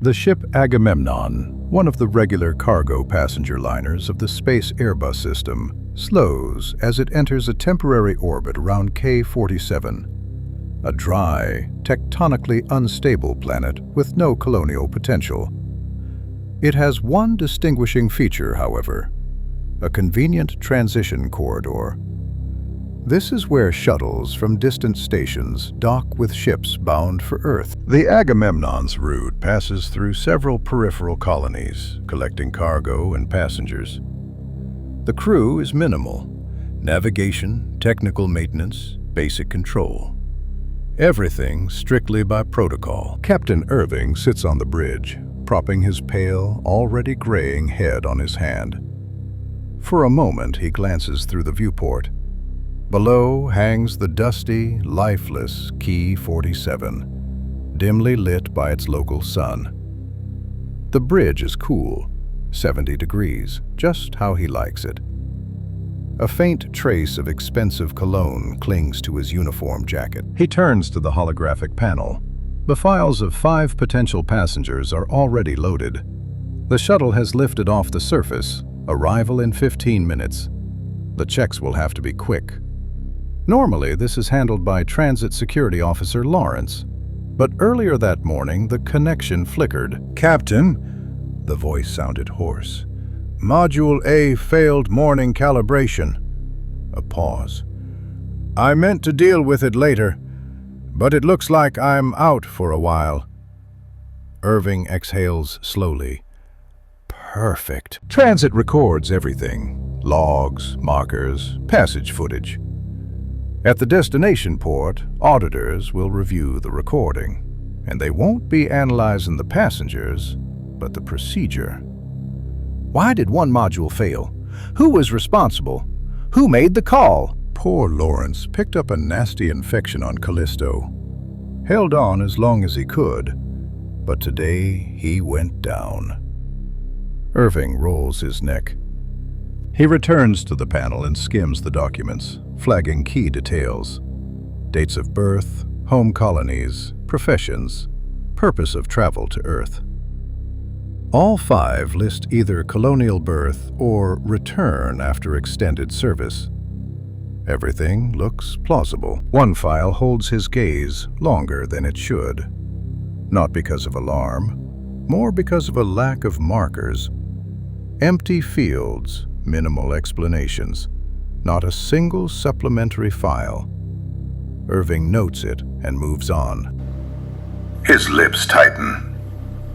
The ship Agamemnon, one of the regular cargo passenger liners of the space Airbus system, slows as it enters a temporary orbit around K-47, a dry, tectonically unstable planet with no colonial potential. It has one distinguishing feature, however: a convenient transition corridor. This is where shuttles from distant stations dock with ships bound for Earth. The Agamemnon's route passes through several peripheral colonies, collecting cargo and passengers. The crew is minimal: navigation, technical maintenance, basic control. Everything strictly by protocol. Captain Irving sits on the bridge, propping his pale, already graying head on his hand. For a moment he glances through the viewport. Below hangs the dusty, lifeless K-47, dimly lit by its local sun. The bridge is cool, 70 degrees, just how he likes it. A faint trace of expensive cologne clings to his uniform jacket. He turns to the holographic panel. The files of 5 potential passengers are already loaded. The shuttle has lifted off the surface, arrival in 15 minutes. The checks will have to be quick. Normally, this is handled by Transit Security Officer Lawrence, but earlier that morning, the connection flickered. "Captain," the voice sounded hoarse. "Module A failed morning calibration." A pause. "I meant to deal with it later, but it looks like I'm out for a while." Irving exhales slowly. Perfect. Transit records everything: logs, markers, passage footage. At the destination port, auditors will review the recording, and they won't be analyzing the passengers, but the procedure. Why did one module fail? Who was responsible? Who made the call? Poor Lawrence picked up a nasty infection on Callisto. Held on as long as he could, but today he went down. Irving rolls his neck. He returns to the panel and skims the documents, flagging key details: dates of birth, home colonies, professions, purpose of travel to Earth. All 5 list either colonial birth or return after extended service. Everything looks plausible. One file holds his gaze longer than it should. Not because of alarm, more because of a lack of markers. Empty fields, minimal explanations, not a single supplementary file. Irving notes it and moves on. His lips tighten.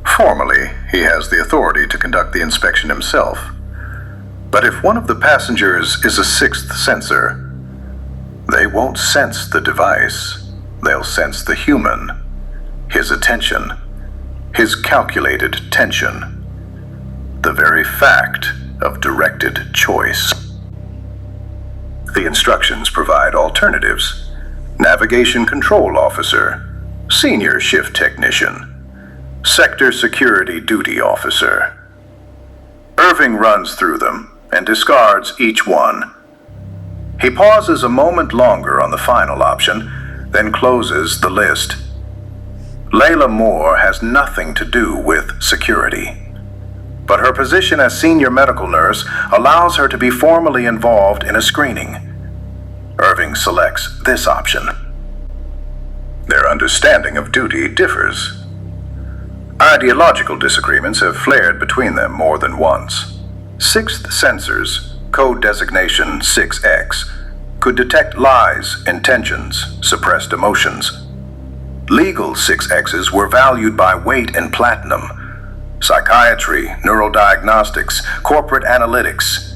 Formally, he has the authority to conduct the inspection himself. But if one of the passengers is a 6th sensor, they won't sense the device. They'll sense the human, his attention, his calculated tension. The very fact of directed choice. The instructions provide alternatives: Navigation Control Officer, Senior Shift Technician, Sector Security Duty Officer. Irving runs through them and discards each one. He pauses a moment longer on the final option, then closes the list. Layla Moore has nothing to do with security, but her position as senior medical nurse allows her to be formally involved in a screening. Irving selects this option. Their understanding of duty differs. Ideological disagreements have flared between them more than once. 6th sensors, code designation 6X, could detect lies, intentions, suppressed emotions. Legal 6Xs were valued by weight and platinum. Psychiatry, neurodiagnostics, corporate analytics.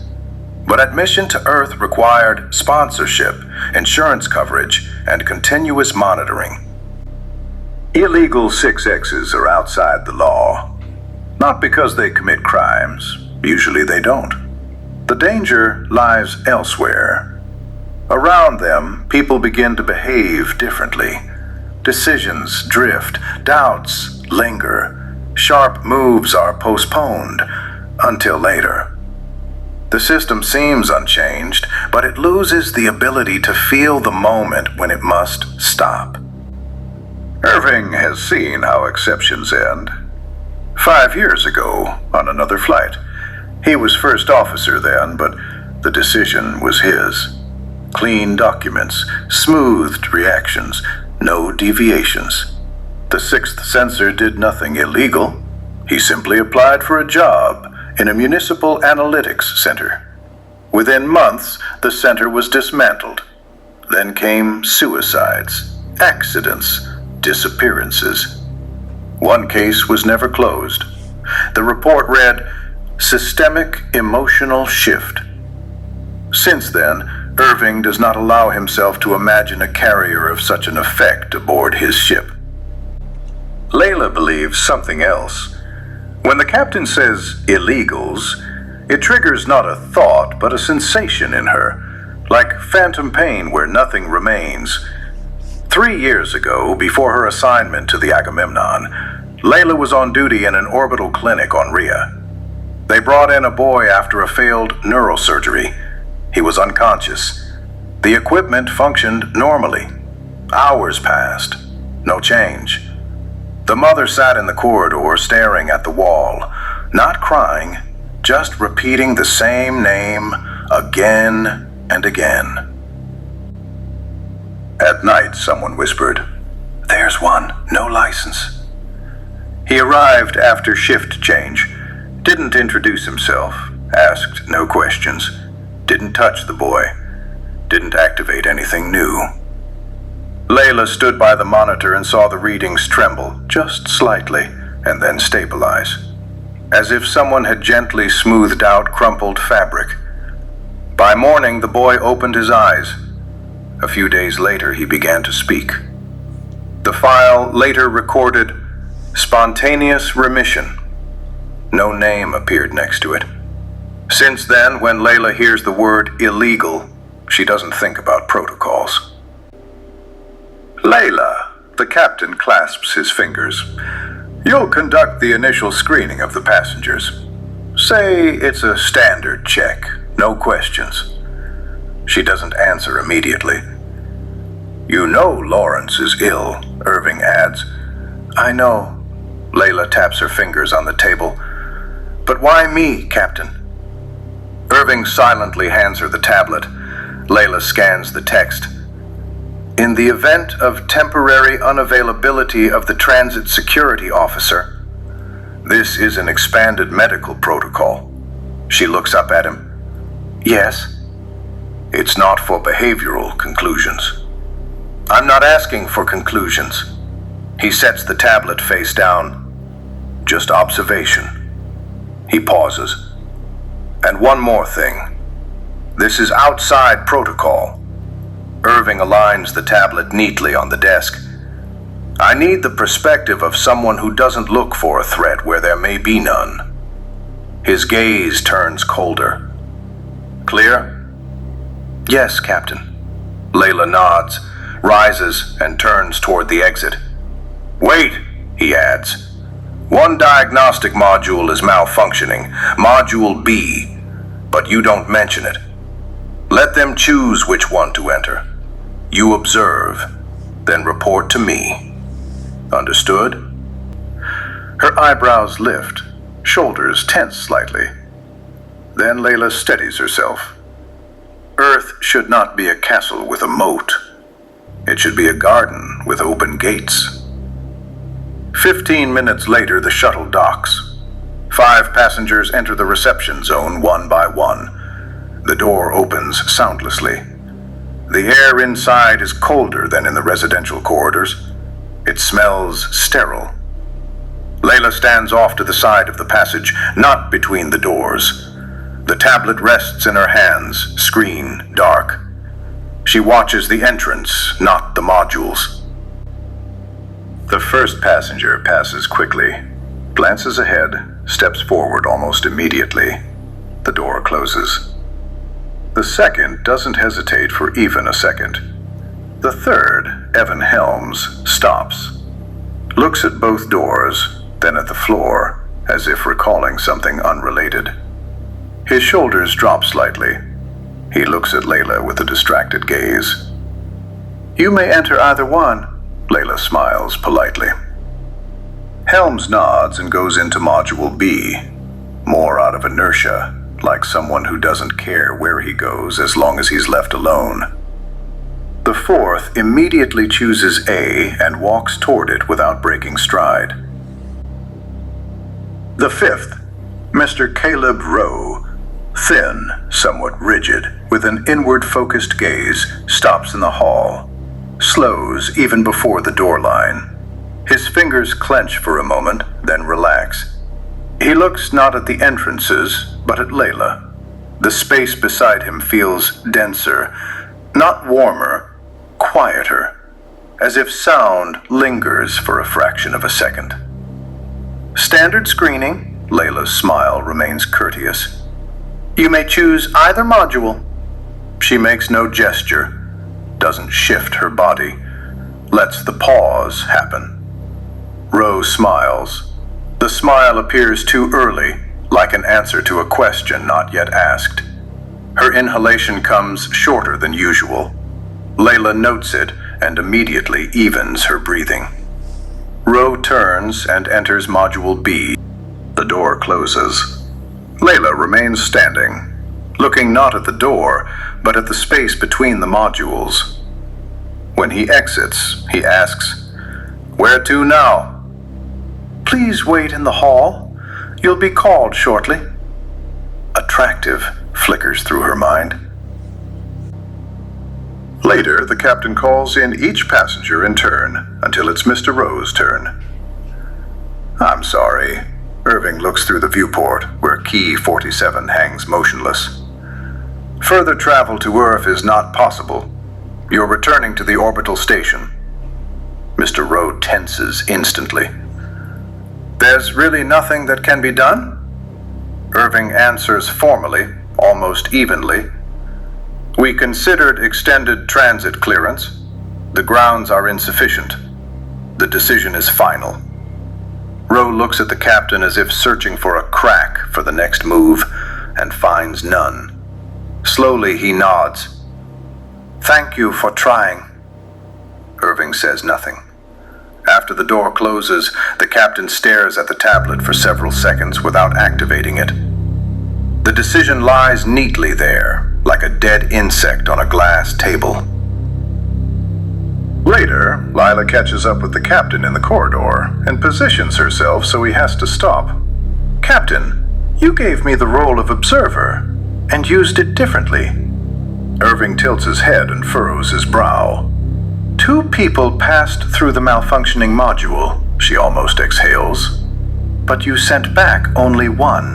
But admission to Earth required sponsorship, insurance coverage, and continuous monitoring. Illegal 6Xs are outside the law. Not because they commit crimes. Usually they don't. The danger lies elsewhere. Around them, people begin to behave differently. Decisions drift, doubts linger. Sharp moves are postponed until later. The system seems unchanged, but it loses the ability to feel the moment when it must stop. Irving has seen how exceptions end. 5 years ago, on another flight. He was first officer then, but the decision was his. Clean documents, smoothed reactions, no deviations. The sixth censor did nothing illegal. He simply applied for a job in a municipal analytics center. Within months, the center was dismantled. Then came suicides, accidents, disappearances. One case was never closed. The report read, "Systemic emotional shift." Since then, Irving does not allow himself to imagine a carrier of such an effect aboard his ship. Layla believes something else. When the captain says illegals, it triggers not a thought but a sensation in her, like phantom pain where nothing remains. 3 years ago, before her assignment to the Agamemnon, Layla was on duty in an orbital clinic on Rhea. They brought in a boy after a failed neurosurgery. He was unconscious. The equipment functioned normally. Hours passed. No change. The mother sat in the corridor staring at the wall, not crying, just repeating the same name again and again. At night, someone whispered, "There's one, no license." He arrived after shift change, didn't introduce himself, asked no questions, didn't touch the boy, didn't activate anything new. Layla stood by the monitor and saw the readings tremble, just slightly, and then stabilize, as if someone had gently smoothed out crumpled fabric. By morning, the boy opened his eyes. A few days later, he began to speak. The file later recorded spontaneous remission. No name appeared next to it. Since then, when Layla hears the word illegal, she doesn't think about protocols. "Layla," the captain clasps his fingers. "You'll conduct the initial screening of the passengers. Say it's a standard check, no questions." She doesn't answer immediately. "You know Lawrence is ill," Irving adds. "I know." Layla taps her fingers on the table. "But why me, Captain?" Irving silently hands her the tablet. Layla scans the text. "In the event of temporary unavailability of the transit security officer." This is an expanded medical protocol. She looks up at him. "Yes?" "It's not for behavioral conclusions." "I'm not asking for conclusions." He sets the tablet face down. "Just observation." He pauses. "And one more thing. This is outside protocol." Irving aligns the tablet neatly on the desk. "I need the perspective of someone who doesn't look for a threat where there may be none." His gaze turns colder. "Clear?" "Yes, Captain." Layla nods, rises, and turns toward the exit. "Wait," he adds. "One diagnostic module is malfunctioning, Module B, but you don't mention it. Let them choose which one to enter. You observe, then report to me. Understood?" Her eyebrows lift, shoulders tense slightly. Then Layla steadies herself. Earth should not be a castle with a moat. It should be a garden with open gates. 15 minutes later, the shuttle docks. 5 passengers enter the reception zone one by one. The door opens soundlessly. The air inside is colder than in the residential corridors. It smells sterile. Layla stands off to the side of the passage, not between the doors. The tablet rests in her hands, screen dark. She watches the entrance, not the modules. The first passenger passes quickly, glances ahead, steps forward almost immediately. The door closes. The second doesn't hesitate for even a second. The third, Evan Helms, stops, looks at both doors, then at the floor, as if recalling something unrelated. His shoulders drop slightly. He looks at Layla with a distracted gaze. "You may enter either one," Layla smiles politely. Helms nods and goes into Module B, more out of inertia, like someone who doesn't care where he goes as long as he's left alone. The fourth immediately chooses A and walks toward it without breaking stride. The fifth, Mr. Caleb Rowe, thin, somewhat rigid, with an inward-focused gaze, stops in the hall, slows even before the door line. His fingers clench for a moment, then relax. He looks not at the entrances, but at Layla. The space beside him feels denser, not warmer, quieter, as if sound lingers for a fraction of a second. Standard screening, Layla's smile remains courteous. You may choose either module. She makes no gesture, doesn't shift her body, lets the pause happen. Rose smiles. The smile appears too early, like an answer to a question not yet asked. Her inhalation comes shorter than usual. Layla notes it and immediately evens her breathing. Rowe turns and enters Module B. The door closes. Layla remains standing, looking not at the door, but at the space between the modules. When he exits, he asks, "Where to now?" "Please wait in the hall. You'll be called shortly." Attractive flickers through her mind. Later, the captain calls in each passenger in turn until it's Mr. Rowe's turn. "I'm sorry." Irving looks through the viewport where Key 47 hangs motionless. "Further travel to Earth is not possible. You're returning to the orbital station." Mr. Rowe tenses instantly. "There's really nothing that can be done?" Irving answers formally, almost evenly. "We considered extended transit clearance. The grounds are insufficient. The decision is final." Rowe looks at the captain as if searching for a crack for the next move, and finds none. Slowly he nods. "Thank you for trying." Irving says nothing. After the door closes, the captain stares at the tablet for several seconds without activating it. The decision lies neatly there, like a dead insect on a glass table. Later, Lila catches up with the captain in the corridor and positions herself so he has to stop. "Captain, you gave me the role of observer and used it differently." Irving tilts his head and furrows his brow. "Two people passed through the malfunctioning module," she almost exhales. "But you sent back only one."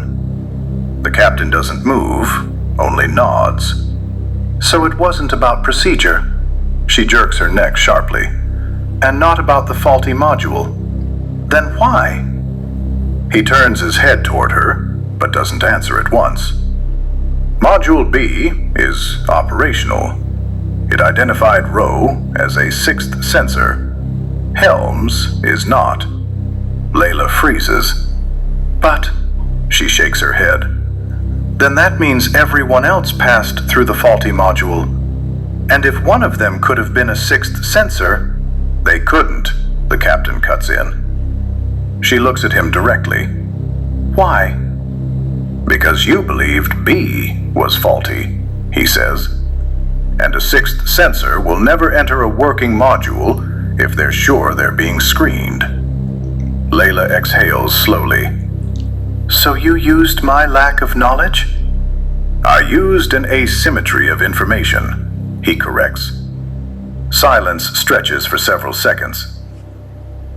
The captain doesn't move, only nods. "So it wasn't about procedure." She jerks her neck sharply. "And not about the faulty module. Then why?" He turns his head toward her, but doesn't answer at once. Module B is operational. It identified Rowe as a sixth sensor. Helms is not. Layla freezes. "But," she shakes her head, "then that means everyone else passed through the faulty module. And if one of them could have been a sixth sensor..." "They couldn't," the captain cuts in. She looks at him directly. "Why?" "Because you believed B was faulty," he says. "And a sixth sensor will never enter a working module if they're sure they're being screened." Layla exhales slowly. "So you used my lack of knowledge?" "I used an asymmetry of information," he corrects. Silence stretches for several seconds.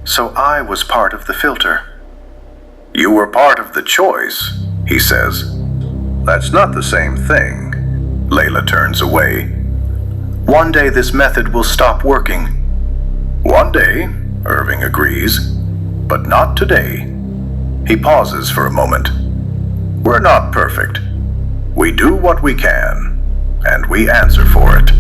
"So I was part of the filter." "You were part of the choice," he says. "That's not the same thing." Layla turns away. "One day this method will stop working." "One day," Irving agrees, "but not today." He pauses for a moment. "We're not perfect. We do what we can, and we answer for it."